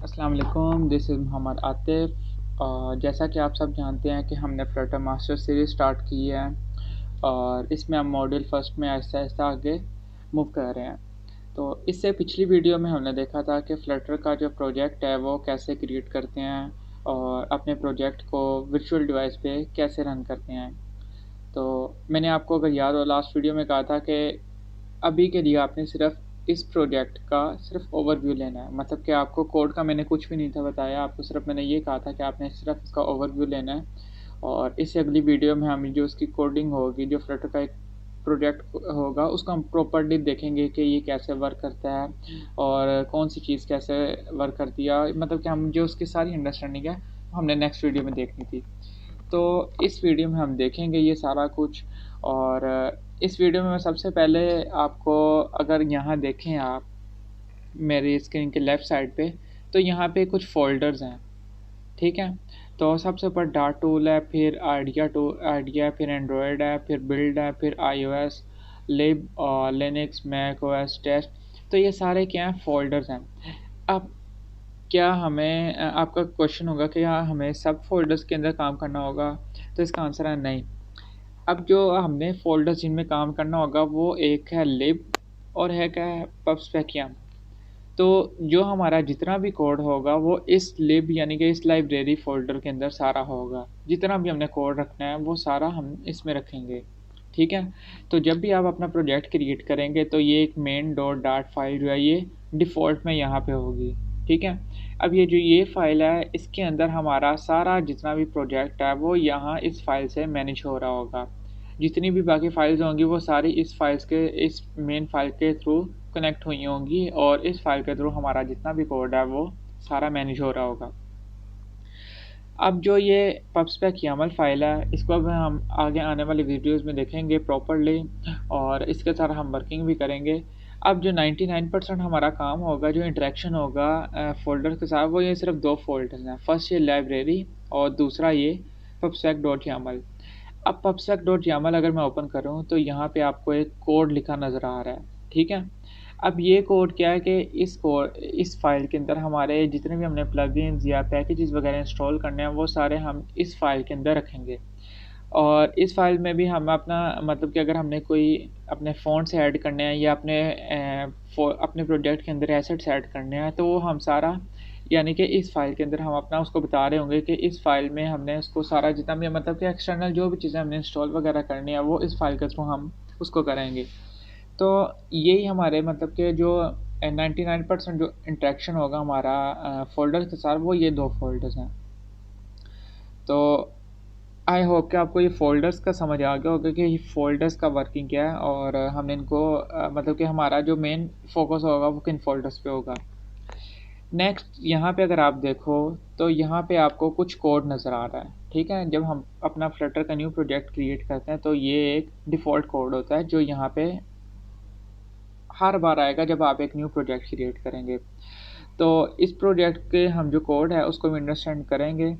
अस्सलाम वालेकुम, this is Mohammad Atif. और जैसा कि आप सब जानते हैं कि हमने फ्लटर मास्टर सीरीज़ स्टार्ट की है और इसमें हम मॉड्यूल फर्स्ट में आहिस्ता-आहिस्ता आगे मूव कर रहे हैं। तो इससे पिछली वीडियो में हमने देखा था कि फ्लटर का जो प्रोजेक्ट है वो कैसे क्रिएट करते हैं और अपने प्रोजेक्ट को वर्चुअल डिवाइस पे कैसे रन करते हैं। तो मैंने आपको अगर याद हो लास्ट वीडियो में कहा था कि अभी के लिए आपने सिर्फ इस प्रोजेक्ट का सिर्फ ओवरव्यू लेना है, मतलब कि आपको कोड का मैंने कुछ भी नहीं था बताया, आपको सिर्फ मैंने ये कहा था कि आपने सिर्फ इसका ओवरव्यू लेना है। और इससे अगली वीडियो में हम जो उसकी कोडिंग होगी, जो फ्लटर का एक प्रोजेक्ट होगा, उसको हम प्रॉपर्ली देखेंगे कि ये कैसे वर्क करता है और कौन सी चीज़ कैसे वर्क करती है, मतलब कि हम जो उसकी सारी अंडरस्टैंडिंग है हमने नेक्स्ट वीडियो में देखनी थी। तो इस वीडियो में हम देखेंगे ये सारा कुछ। और इस वीडियो में मैं सबसे पहले आपको, अगर यहाँ देखें आप मेरी स्क्रीन के लेफ़्ट साइड पे, तो यहाँ पे कुछ फ़ोल्डर्स हैं, ठीक है? तो सबसे ऊपर डार्ट टूल है, फिर आइडिया, फिर एंड्रॉयड है, फिर बिल्ड है, फिर आईओएस, लिब और लिनक्स, मैक ओएस, टेस्ट। तो ये सारे क्या हैं? फ़ोल्डर्स हैं। अब क्या हमें आपका क्वेश्चन होगा कि हाँ, हमें सब फ़ोल्डर्स के अंदर काम करना होगा? तो इसका आंसर है नहीं। अब जो हमने फ़ोल्डर्स जिनमें काम करना होगा वो एक है लिब और एक है पब्स्पेकियम। तो जो हमारा जितना भी कोड होगा वो इस लिब यानी कि इस लाइब्रेरी फ़ोल्डर के अंदर सारा होगा। जितना भी हमने कोड रखना है वो सारा हम इसमें रखेंगे, ठीक है? तो जब भी आप अपना प्रोजेक्ट क्रिएट करेंगे तो ये एक मेन डॉट डार्ट फाइल जो है ये डिफ़ॉल्ट में यहाँ पे होगी, ठीक है? अब ये फाइल है, इसके अंदर हमारा सारा जितना भी प्रोजेक्ट है वो यहाँ इस फाइल से मैनेज हो रहा होगा। जितनी भी बाकी फाइल्स होंगी वो सारी इस मेन फाइल के थ्रू कनेक्ट हुई होंगी और इस फाइल के थ्रू हमारा जितना भी कोड है वो सारा मैनेज हो रहा होगा। अब जो ये पब्स्पेक YAML फाइल है, इसको अब हम आगे आने वाली वीडियोस में देखेंगे प्रॉपर्ली और इसके साथ हम वर्किंग भी करेंगे। अब जो 99% हमारा काम होगा, जो इंटरेक्शन होगा फ़ोल्डर के साथ, वो ये सिर्फ 2 फ़ोल्डर्स हैं। फर्स्ट ये लाइब्रेरी और दूसरा ये pubspec.yaml। अब pubspec.yaml अगर मैं ओपन करूँ तो यहाँ पे आपको एक कोड लिखा नज़र आ रहा है, ठीक है? अब ये कोड क्या है कि इस फ़ाइल के अंदर हमारे जितने भी हमने प्लगइन्स या पैकेजेस वगैरह इंस्टॉल करने हैं वो सारे हम इस फ़ाइल के अंदर रखेंगे। और इस फ़ाइल में भी हम अपना, मतलब कि अगर हमने कोई अपने फ़ॉन्ट्स ऐड करने हैं या अपने प्रोजेक्ट के अंदर एसेट्स ऐड करने हैं तो वो हम सारा, यानी कि इस फ़ाइल के अंदर हम अपना उसको बता रहे होंगे कि इस फ़ाइल में हमने उसको सारा जितना भी, मतलब कि एक्सटर्नल जो भी चीज़ें हमने इंस्टॉल वगैरह करनी है वो इस फ़ाइल के थ्रू हम उसको करेंगे। तो यही हमारे, मतलब कि जो 99% जो इंटरेक्शन होगा हमारा फ़ोल्डर के साथ, वो ये 2 फ़ोल्डर्स हैं। तो आई होप कि आपको ये फ़ोल्डर्स का समझ आ गया होगा कि ये फ़ोल्डर्स का वर्किंग क्या है और हमने इनको मतलब कि हमारा जो मेन फ़ोकस होगा वो किन फ़ोल्डर्स पे होगा। नेक्स्ट यहाँ पे अगर आप देखो तो यहाँ पे आपको कुछ कोड नज़र आ रहा है, ठीक है? जब हम अपना फ्लटर का न्यू प्रोजेक्ट क्रिएट करते हैं तो ये एक डिफ़ॉल्ट कोड होता है जो यहाँ पे हर बार आएगा जब आप एक न्यू प्रोजेक्ट क्रिएट करेंगे। तो इस प्रोजेक्ट के हम जो कोड है उसको भी अंडरस्टैंड करेंगे।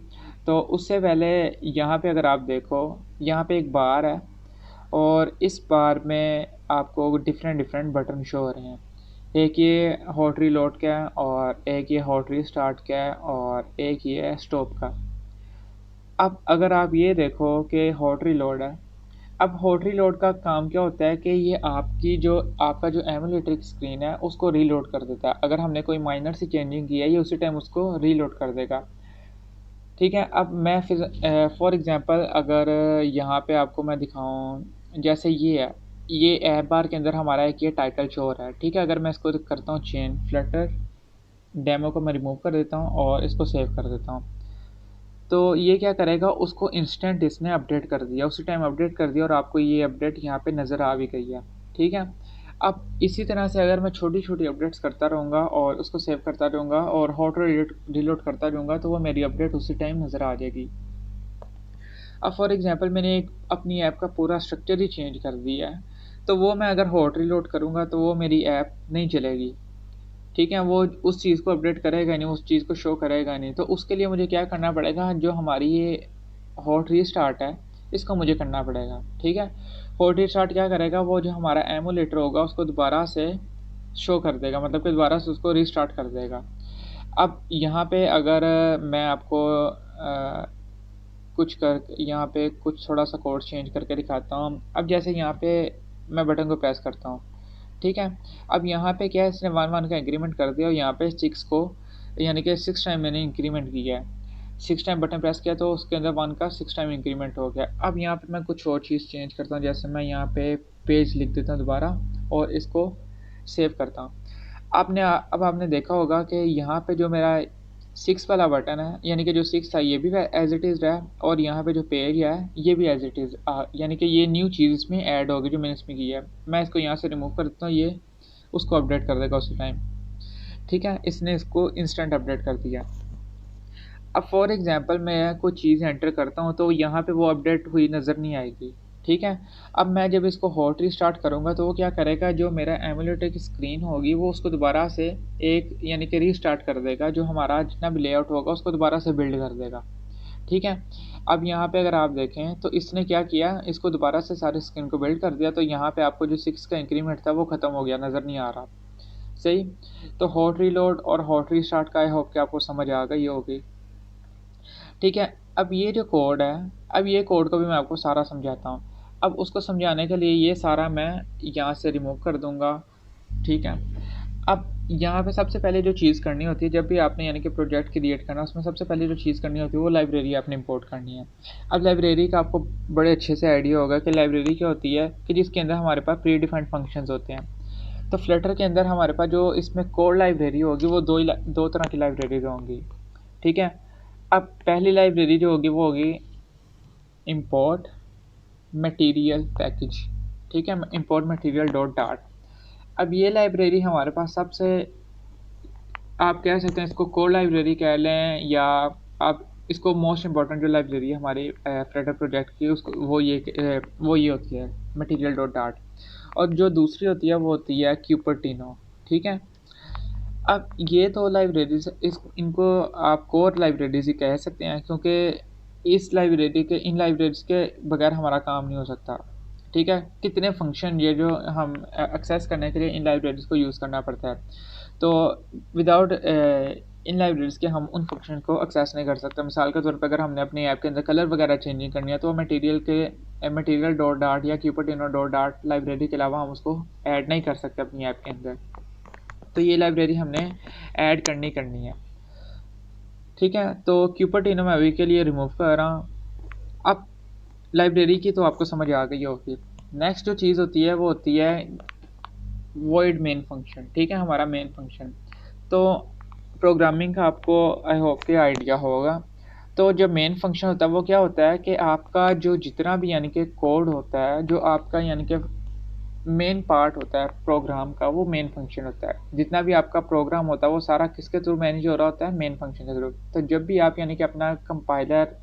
तो उससे पहले यहाँ पे अगर आप देखो, यहाँ पे एक बार है और इस बार में आपको डिफरेंट बटन शो हो रहे हैं। एक ये हॉट रीलोड का है और एक ये हॉट रीस्टार्ट का है और एक ये है स्टॉप का। अब अगर आप ये देखो कि हॉट रीलोड है, अब हॉट रीलोड का काम क्या होता है कि ये आपका जो एमुलेटर की स्क्रीन है उसको रीलोड कर देता है। अगर हमने कोई माइनर सी चेंजिंग की है ये उसी टाइम उसको रीलोड कर देगा, ठीक है? अब मैं फिर फॉर एग्ज़ाम्पल अगर यहाँ पे आपको मैं दिखाऊँ, जैसे ये है, ये ऐप बार के अंदर हमारा एक ये टाइटल शो हो रहा है, ठीक है? अगर मैं इसको करता हूँ चेंज, फ्लटर डेमो को मैं रिमूव कर देता हूँ और इसको सेव कर देता हूँ। तो ये क्या करेगा, उसको इंस्टेंट इसने अपडेट कर दिया, उसी टाइम अपडेट कर दिया और आपको ये अपडेट यहाँ पे नज़र आ भी गई है, ठीक है? अब इसी तरह से अगर मैं छोटी-छोटी अपडेट्स करता रहूँगा और उसको सेव करता रहूँगा और ऑटो रीलोड करता रहूँगा तो वो मेरी अपडेट उसी टाइम नज़र आ जाएगी। अब फॉर एग्ज़ाम्पल मैंने एक अपनी ऐप का पूरा स्ट्रक्चर ही चेंज कर दिया है, तो वो मैं अगर हॉट रीलोड करूँगा तो वो मेरी ऐप नहीं चलेगी, ठीक है? वो उस चीज़ को अपडेट करेगा नहीं, उस चीज़ को शो करेगा नहीं। तो उसके लिए मुझे क्या करना पड़ेगा, जो हमारी ये हॉट रीस्टार्ट है, इसको मुझे करना पड़ेगा, ठीक है? हॉट रीस्टार्ट क्या करेगा, वो जो हमारा एमुलेटर होगा उसको दोबारा से शो कर देगा, मतलब कि दोबारा से उसको रीस्टार्ट कर देगा। अब यहाँ पे अगर मैं आपको कुछ कर यहाँ पे कुछ थोड़ा सा कोड चेंज करके दिखाता हूँ। अब जैसे यहाँ पे मैं बटन को प्रेस करता हूँ, ठीक है। अब यहाँ पे क्या है, इसने 1 1 का इंक्रीमेंट कर दिया और यहाँ पे 6 को यानी कि 6 टाइम मैंने इंक्रीमेंट किया है। 6 टाइम बटन प्रेस किया तो उसके अंदर 1 का 6 टाइम इंक्रीमेंट हो गया। अब यहाँ पे मैं कुछ और चीज़ चेंज करता हूँ, जैसे मैं यहाँ पे पेज लिख देता हूँ दोबारा और इसको सेव करता हूँ। अब आपने देखा होगा कि यहाँ पे जो मेरा 6 वाला बटन है, यानी कि जो 6 था ये भी एज इट इज़ रहा, और यहाँ पे जो पेज है ये भी एज इट इज़, यानी कि ये न्यू चीज़ इसमें ऐड होगी जो मैंने इसमें की है। मैं इसको यहाँ से रिमूव कर देता हूँ, ये उसको अपडेट कर देगा उसी टाइम, ठीक है। इसने इसको इंस्टेंट अपडेट कर दिया। अब फॉर एग्जांपल मैं कोई चीज़ एंटर करता हूँ तो यहाँ पे वो अपडेट हुई नज़र नहीं आएगी, ठीक है। अब मैं जब इसको हॉट रीस्टार्ट करूँगा तो वो क्या करेगा, जो मेरा एमुलेटर की स्क्रीन होगी वो उसको दोबारा से एक यानी कि रीस्टार्ट कर देगा, जो हमारा जितना भी लेआउट होगा उसको दोबारा से बिल्ड कर देगा, ठीक है। अब यहाँ पे अगर आप देखें तो इसने क्या किया, इसको दोबारा से सारे स्क्रीन को बिल्ड कर दिया, तो यहाँ पे आपको जो 6 का इंक्रीमेंट था वो ख़त्म हो गया, नज़र नहीं आ रहा। सही। तो हॉट रीलोड और हॉट रीस्टार्ट का आई होप कि आपको समझ आ गई होगी, ठीक है। अब ये जो कोड है, अब ये कोड को भी मैं आपको सारा समझाता हूँ। अब उसको समझाने के लिए ये सारा मैं यहाँ से रिमूव कर दूँगा, ठीक है। अब यहाँ पे सबसे पहले जो चीज़ करनी होती है, जब भी आपने यानी कि प्रोजेक्ट क्रिएट करना है, उसमें सबसे पहले जो चीज़ करनी होती है वो लाइब्रेरी आपने इंपोर्ट करनी है। अब लाइब्रेरी का आपको बड़े अच्छे से आइडिया होगा कि लाइब्रेरी क्या होती है, कि जिसके अंदर हमारे पास प्री डिफाइंड फंक्शंस होते हैं। तो फ्लटर के अंदर हमारे पास जो इसमें कोर लाइब्रेरी होगी वो दो तरह की लाइब्रेरीज होंगी, ठीक है। अब पहली लाइब्रेरी जो होगी वो होगी इंपोर्ट मटेरियल पैकेज, ठीक है, इंपोर्ट मटेरियल डॉट डार्ट। अब ये लाइब्रेरी हमारे पास सबसे, आप कह सकते हैं इसको कोर लाइब्रेरी कह लें, या आप इसको मोस्ट इंपॉर्टेंट जो लाइब्रेरी है हमारी फ्लटर प्रोजेक्ट की, उसको वो ये होती है मटेरियल डॉट डार्ट। और जो दूसरी होती है वो होती है क्यूपर्टिनो, ठीक है। अब ये तो लाइब्रेरीज इनको आप कोर लाइब्रेरीज ही कह सकते हैं, क्योंकि इस लाइब्रेरी के इन लाइब्रेरीज के बगैर हमारा काम नहीं हो सकता, ठीक है। कितने फंक्शन ये जो हम एक्सेस करने के लिए इन लाइब्रेरीज को यूज़ करना पड़ता है, तो विदाउट इन लाइब्रेरीज के हम उन फंक्शन को एक्सेस नहीं कर सकते। मिसाल के तौर पर अगर हमने अपने ऐप के अंदर कलर वगैरह चेंजिंग करनी है तो मटेरियल डॉट डार्ट या क्यूपर्टिनो डॉट डार्ट लाइब्रेरी के अलावा हम उसको ऐड नहीं कर सकते अपनी ऐप के अंदर। तो ये लाइब्रेरी हमने ऐड करनी है, ठीक है। तो क्यूपर्टिनो मैं अभी के लिए रिमूव कर रहा हूँ। अब लाइब्रेरी की तो आपको समझ आ गई होगी। नेक्स्ट जो चीज़ होती है वो होती है वॉइड मेन फंक्शन, ठीक है, हमारा मेन फंक्शन। तो प्रोग्रामिंग का आपको आई होप के आइडिया होगा। तो जब मेन फंक्शन होता है वो क्या होता है कि आपका जो जितना भी यानी कि कोड होता है, जो आपका यानी कि मेन पार्ट होता है प्रोग्राम का, वो मेन फंक्शन होता है। जितना भी आपका प्रोग्राम होता है वो सारा किसके थ्रू मैनेज हो रहा होता है, मेन फंक्शन के थ्रू। तो जब भी आप यानी कि अपना कंपाइलर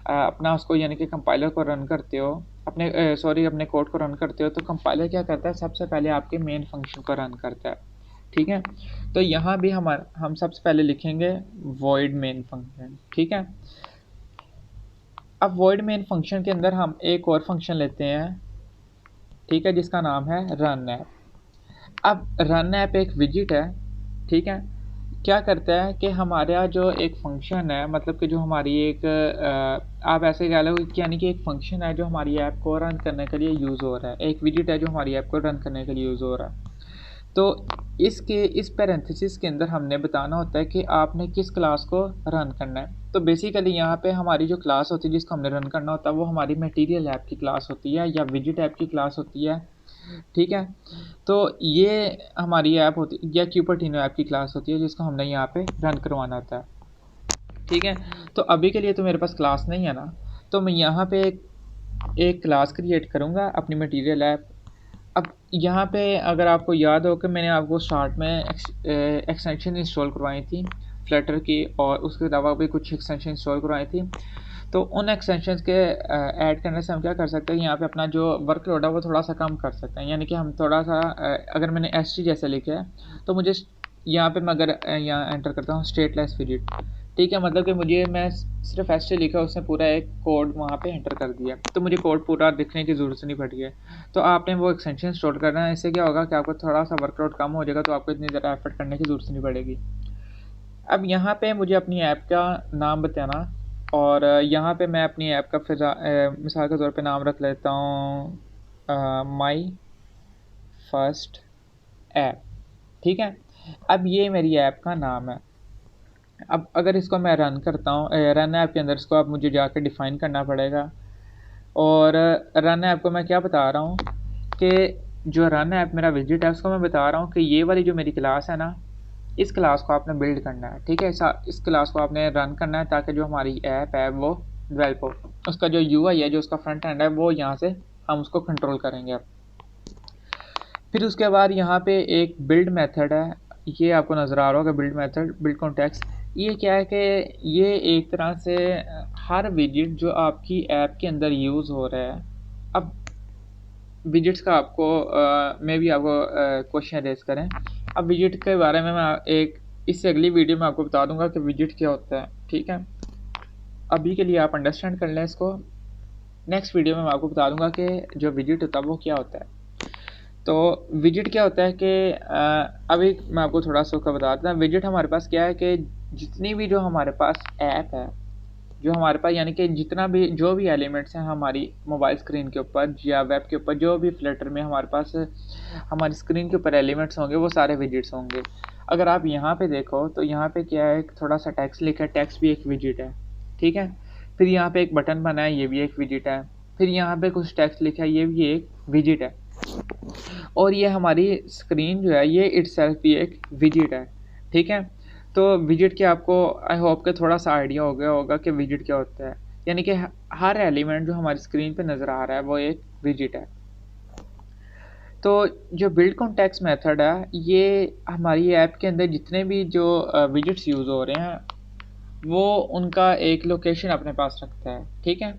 अपना उसको यानी कि कंपाइलर को रन करते हो, अपने कोड को रन करते हो, तो कंपाइलर क्या करता है, सबसे पहले आपके मेन फंक्शन को रन करता है, ठीक है। तो यहाँ भी हम सबसे पहले लिखेंगे वॉइड मेन फंक्शन, ठीक है। अब वॉइड मेन फंक्शन के अंदर हम एक और फंक्शन लेते हैं, ठीक है, जिसका नाम है रन ऐप। अब रन ऐप एक विजिट है, ठीक है। क्या करता है कि हमारे यहाँ जो एक फंक्शन है, मतलब कि जो हमारी एक आप ऐसे कह लो कि यानी कि एक फंक्शन है जो हमारी ऐप को रन करने के लिए यूज़ हो रहा है, एक विजिट है जो हमारी ऐप को रन करने के लिए यूज़ हो रहा है। तो इस पैरेंथेसिस के अंदर हमने बताना होता है कि आपने किस क्लास को रन करना है। तो बेसिकली यहाँ पे हमारी जो क्लास होती है जिसको हमने रन करना होता है वो हमारी मटेरियल ऐप की क्लास होती है या विजिट ऐप की क्लास होती है, ठीक है। तो ये हमारी ऐप होती है या क्यूपर्टिनो ऐप की क्लास होती है जिसको हमने यहाँ पे रन करवाना होता है, ठीक है। तो अभी के लिए तो मेरे पास क्लास नहीं है ना, तो मैं यहाँ पे एक क्लास क्रिएट करूँगा अपनी मटेरियल ऐप। अब यहाँ पे अगर आपको याद हो कि मैंने आपको स्टार्ट में एक्सटेंशन इंस्टॉल करवाई थी फ्लटर की, और उसके अलावा भी कुछ एक्सटेंशन इंस्टॉल करवाई थी। तो उन एक्सटेंशंस के ऐड करने से हम क्या कर सकते हैं, यहाँ पे अपना जो वर्कलोड है वो थोड़ा सा कम कर सकते हैं। यानी कि हम थोड़ा सा अगर मैंने ST जैसे लिखा है तो मुझे यहाँ पे मैं अगर यहाँ एंटर करता हूँ स्टेटलेस विजिट, ठीक है, मतलब कि मैं सिर्फ ST लिखा, उसने पूरा एक कोड वहाँ पे एंटर कर दिया, तो मुझे कोड पूरा लिखने की ज़रूरत नहीं पड़ है। तो आपने वो एक्सटेंशन इंस्टॉल करना है, इससे क्या होगा कि आपको थोड़ा सा वर्कलोड कम हो जाएगा, तो आपको इतनी ज़्यादा एफर्ट करने की ज़रूरत नहीं पड़ेगी। अब यहाँ पे मुझे अपनी ऐप का नाम बताना, और यहाँ पे मैं अपनी ऐप का मिसाल के तौर पे नाम रख लेता हूँ माई फर्स्ट ऐप। ठीक है, अब ये मेरी ऐप का नाम है। अब अगर इसको मैं रन करता हूँ, रन ऐप के अंदर इसको अब मुझे जाकर डिफ़ाइन करना पड़ेगा। और रन ऐप को मैं क्या बता रहा हूँ कि जो रन ऐप मेरा विजिट है उसको मैं बता रहा हूँ कि ये वाली जो मेरी क्लास है ना, इस क्लास को आपने बिल्ड करना है। ठीक है, इस क्लास को आपने रन करना है ताकि जो हमारी ऐप है वो डेवलप हो। उसका जो यूआई है, जो उसका फ्रंट एंड है, वो यहाँ से हम उसको कंट्रोल करेंगे। फिर उसके बाद यहाँ पे एक बिल्ड मेथड है, ये आपको नज़र आ रहा होगा बिल्ड मेथड, बिल्ड कॉन्टेक्स्ट। ये क्या है कि ये एक तरह से हर विजिट जो आपकी ऐप के अंदर यूज़ हो रहा है, अब विजिट्स का आपको मे भी आपको क्वेश्चन रेज करें। अब विजिट के बारे में मैं इससे अगली वीडियो में आपको बता दूंगा कि विजिट क्या होता है। ठीक है, अभी के लिए आप अंडरस्टैंड कर लें इसको। नेक्स्ट वीडियो में मैं आपको बता दूंगा कि जो विजिट होता है वो क्या होता है। तो विजिट क्या होता है कि अभी मैं आपको थोड़ा सा उसका बता देता हूँ। विजिट हमारे पास क्या है कि जितनी भी जो हमारे पास ऐप है, जो हमारे पास यानी कि जितना भी जो भी एलिमेंट्स हैं हमारी मोबाइल स्क्रीन के ऊपर या वेब के ऊपर, जो भी फ्लटर में हमारे पास हमारी स्क्रीन के ऊपर एलिमेंट्स होंगे, वो सारे विजिट्स होंगे। अगर आप यहाँ पे देखो तो यहाँ पे क्या है, थोड़ा सा टेक्स्ट लिखा है, टेक्स्ट भी एक विजिट है। ठीक है, फिर यहाँ पे एक बटन बना है, ये भी एक विजिट है। फिर यहाँ पे कुछ टेक्स्ट लिखा है, ये भी एक विजिट है। और ये हमारी स्क्रीन जो है ये इटसेल्फ भी एक विजिट है। ठीक है, तो विजिट के आपको आई होप के थोड़ा सा आइडिया हो गया होगा कि विजिट क्या होता है। यानी कि हर एलिमेंट जो हमारी स्क्रीन पे नज़र आ रहा है वो एक विजिट है। तो जो बिल्ड कॉन्टेक्स्ट मेथड है, ये हमारी ऐप के अंदर जितने भी जो विजिट्स यूज़ हो रहे हैं वो उनका एक लोकेशन अपने पास रखता है। ठीक है,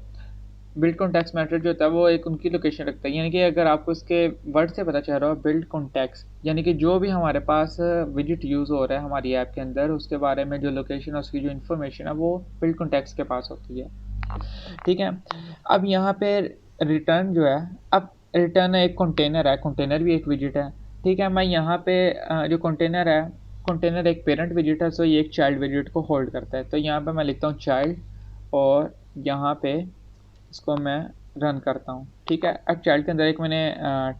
बिल्ड कॉन्टेक्स्ट मेथड जो होता है वो एक उनकी लोकेशन रखता है। यानी कि अगर आपको इसके वर्ड से पता चल रहा हो, बिल्ड कॉन्टेक्स्ट यानी कि जो भी हमारे पास विजिट यूज़ हो रहा है हमारी ऐप के अंदर, उसके बारे में जो लोकेशन है, उसकी जो इन्फॉर्मेशन है, वो बिल्ड कॉन्टेक्स्ट के पास होती है। ठीक है, अब यहाँ पे रिटर्न जो है, अब रिटर्न एक कंटेनर है, कंटेनर भी एक विजिट है। ठीक है, मैं यहाँ पे जो कंटेनर है, कंटेनर एक पेरेंट विजिट है, सो ये एक चाइल्ड विजिट को होल्ड करता है। तो यहाँ पे मैं लिखता हूँ चाइल्ड, और यहाँ पे इसको मैं रन करता हूँ। ठीक है, अब चाइल्ड के अंदर एक मैंने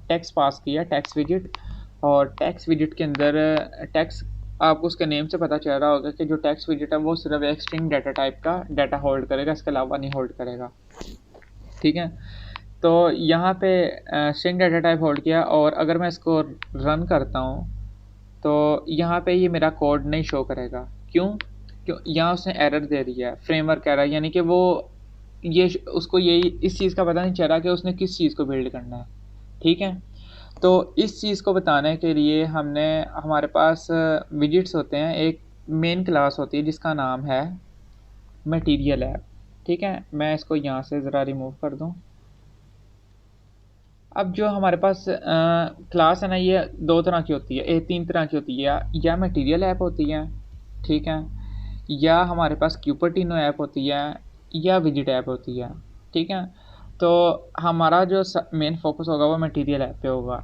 टेक्स्ट पास किया, टेक्स्ट विजिट। और टेक्स्ट विजिट के अंदर टेक्स्ट, आपको उसके नेम से पता चल रहा होगा कि जो टेक्स्ट विजिट है वो सिर्फ एक स्ट्रिंग डाटा टाइप का डाटा होल्ड करेगा, इसके अलावा नहीं होल्ड करेगा। ठीक है, तो यहाँ पे स्ट्रिंग डाटा टाइप होल्ड किया, और अगर मैं इसको रन करता हूँ तो यहाँ पे ये मेरा कोड नहीं शो करेगा। क्यों? यहाँ उसने एरर दे दिया है, फ्रेमवर्क एरर, यानी कि वो ये उसको यही इस चीज़ का पता नहीं चला कि उसने किस चीज़ को बिल्ड करना है। ठीक है, तो इस चीज़ को बताने के लिए हमारे पास विजिट्स होते हैं, एक मेन क्लास होती है जिसका नाम है मटेरियल ऐप। ठीक है, मैं इसको यहाँ से ज़रा रिमूव कर दूँ। अब जो हमारे पास क्लास है ना, ये दो तरह की होती है, तीन तरह की होती है। या मटेरियल ऐप होती है, ठीक है, या हमारे पास क्यूपर्टिनो ऐप होती है, या विजिट ऐप होती है। ठीक है, तो हमारा जो मेन फोकस होगा वो मटेरियल ऐप पे होगा।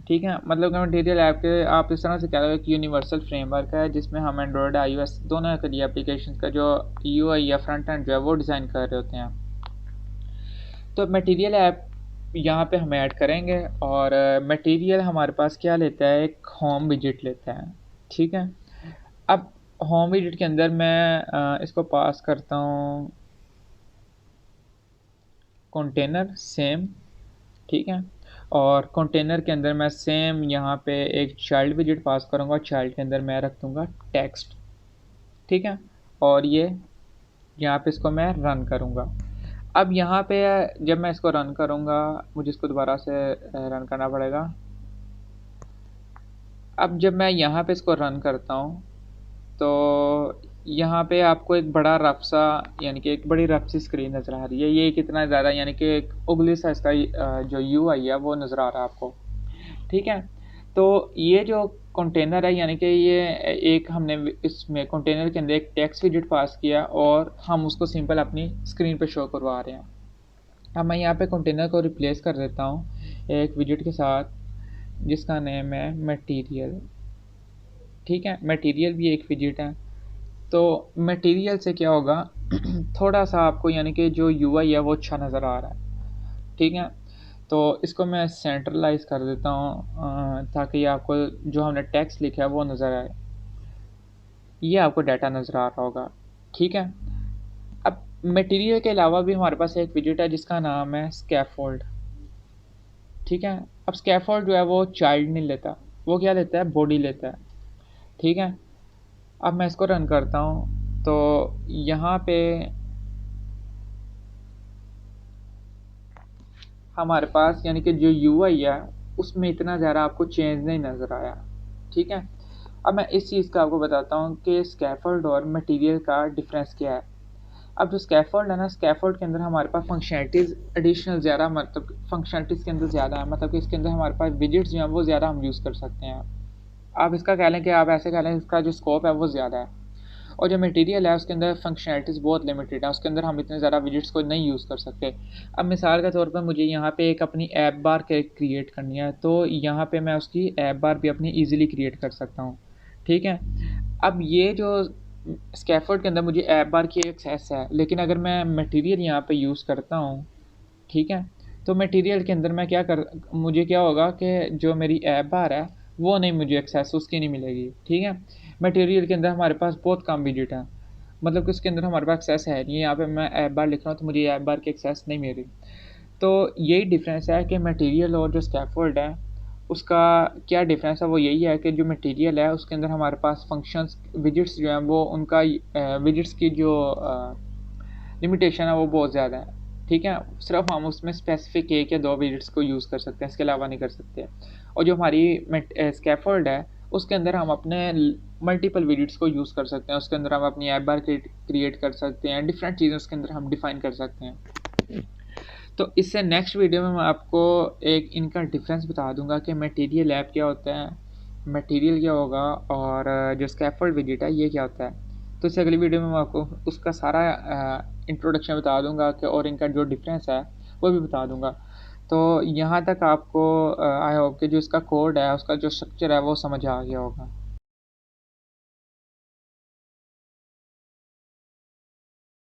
ठीक है, मतलब कि मटेरियल ऐप के आप इस तरह से कह रहे हो कि यूनिवर्सल फ्रेमवर्क है जिसमें हम एंड्रॉयड आईओएस दोनों के लिए एप्लीकेशन का जो यूआई या फ्रंट एंड जो है वो डिज़ाइन कर रहे होते हैं। तो मटेरियल ऐप यहाँ पे हम ऐड करेंगे, और मटेरियल हमारे पास क्या लेता है, एक होम विजिट लेता है। ठीक है, अब होम विजिट के अंदर मैं इसको पास करता हूँ कंटेनर सेम। ठीक है, और कंटेनर के अंदर मैं सेम यहाँ पे एक चाइल्ड विजिट पास करूँगा, चाइल्ड के अंदर मैं रख दूँगा टेक्स्ट। ठीक है, और ये यहाँ पे इसको मैं रन करूँगा। अब यहाँ पे जब मैं इसको रन करूँगा, मुझे इसको दोबारा से रन करना पड़ेगा। अब जब मैं यहाँ पे इसको रन करता हूँ तो यहाँ पे आपको एक बड़ा रफ सा, यानी कि एक बड़ी रफ सी स्क्रीन नज़र आ रही है। ये कितना ज़्यादा, यानी कि एक उगली सा इसका जो यूआई है वो नज़र आ रहा है आपको। ठीक है, तो ये जो कंटेनर है, यानी कि ये एक हमने इसमें कंटेनर के अंदर एक टेक्स्ट विजिट पास किया और हम उसको सिंपल अपनी स्क्रीन पे शो करवा रहे हैं। अब मैं यहाँ पे कंटेनर को रिप्लेस कर देता हूँ एक विजिट के साथ जिसका नेम है मटेरियल। ठीक है, मटेरियल भी एक विजिट है। तो मटेरियल से क्या होगा थोड़ा सा आपको यानी कि जो यूआई है वो अच्छा नज़र आ रहा है, ठीक है। तो इसको मैं सेंट्रलाइज कर देता हूँ ताकि आपको जो हमने टेक्स्ट लिखा है वो नज़र आए। ये आपको डाटा नज़र आ रहा होगा, ठीक है। अब मटेरियल के अलावा भी हमारे पास एक विजेट है जिसका नाम है स्कैफोल्ड, ठीक है। अब स्कैफोल्ड जो है वो चाइल्ड नहीं लेता, वो क्या लेता है, बॉडी लेता है, ठीक है। अब मैं इसको रन करता हूँ तो यहाँ पे हमारे पास यानी कि जो यूआई है उसमें इतना ज़्यादा आपको चेंज नहीं नज़र आया, ठीक है। अब मैं इस चीज़ का आपको बताता हूँ कि स्कैफोल्ड और मटेरियल का डिफरेंस क्या है। अब जो स्कैफोल्ड है ना, स्कैफोल्ड के अंदर हमारे पास फंक्शनैलिटीज़ एडिशनल ज़्यादा, मतलब फंक्शनैलिटीज़ के अंदर ज़्यादा है, मतलब कि इसके अंदर हमारे पास विजेट्स जो हैं वो ज़्यादा हम यूज़ कर सकते हैं। आप इसका कह लें कि आप ऐसे कह लें इसका जो स्कोप है वो ज़्यादा है। और जो मटेरियल है उसके अंदर फंक्शनैलिटीज़ बहुत लिमिटेड है, उसके अंदर हम इतने ज़्यादा विजेट्स को नहीं यूज़ कर सकते। अब मिसाल के तौर पर मुझे यहाँ पे एक अपनी ऐप बार क्रिएट करनी है, तो यहाँ पे मैं उसकी ऐप बार भी अपनी ईज़िली क्रिएट कर सकता हूँ, ठीक है। अब ये जो स्कैफोल्ड के अंदर मुझे ऐप बार की एक्सेस है, लेकिन अगर मैं मटेरियल यहाँ पे यूज़ करता हूँ, ठीक है, तो मटेरियल के अंदर मैं क्या कर मुझे क्या होगा कि जो मेरी ऐप बार है वो नहीं, मुझे एक्सेस उसकी नहीं मिलेगी, ठीक है। मटेरियल के अंदर हमारे पास बहुत कम विजेट है, मतलब कि उसके अंदर हमारे पास एक्सेस है नहीं। यहाँ पे मैं ऐप बार लिख रहा हूँ तो मुझे ऐप बार की एक्सेस नहीं मिल रही। तो यही डिफरेंस है कि मटेरियल और जो स्कैफोल्ड है उसका क्या डिफरेंस है, वो यही है कि जो मटेरियल है उसके अंदर हमारे पास फंक्शंस विजेट्स जो हैं वो उनका विजेट्स की जो लिमिटेशन है वो बहुत ज़्यादा है, ठीक है। सिर्फ हम उसमें स्पेसिफिक एक या दो विजेट्स को यूज़ कर सकते हैं, इसके अलावा नहीं कर सकते। और जो हमारी स्कैफोल्ड है उसके अंदर हम अपने मल्टीपल विजेट्स को यूज़ कर सकते हैं, उसके अंदर हम अपनी ऐप बार क्रिएट कर सकते हैं, डिफरेंट चीज़ें उसके अंदर हम डिफ़ाइन कर सकते हैं। तो इससे नेक्स्ट वीडियो में मैं आपको एक इनका डिफरेंस बता दूंगा कि मटेरियल ऐप क्या होता है, मटेरियल क्या होगा, और जो स्कैफोल्ड विजेट है ये क्या होता है। तो इससे अगली वीडियो में मैं आपको उसका सारा इंट्रोडक्शन बता दूंगा कि और इनका जो डिफरेंस है वो भी बता दूंगा। तो यहाँ तक आपको आई होप कि जो इसका कोड है उसका जो स्ट्रक्चर है वो समझ आ गया होगा।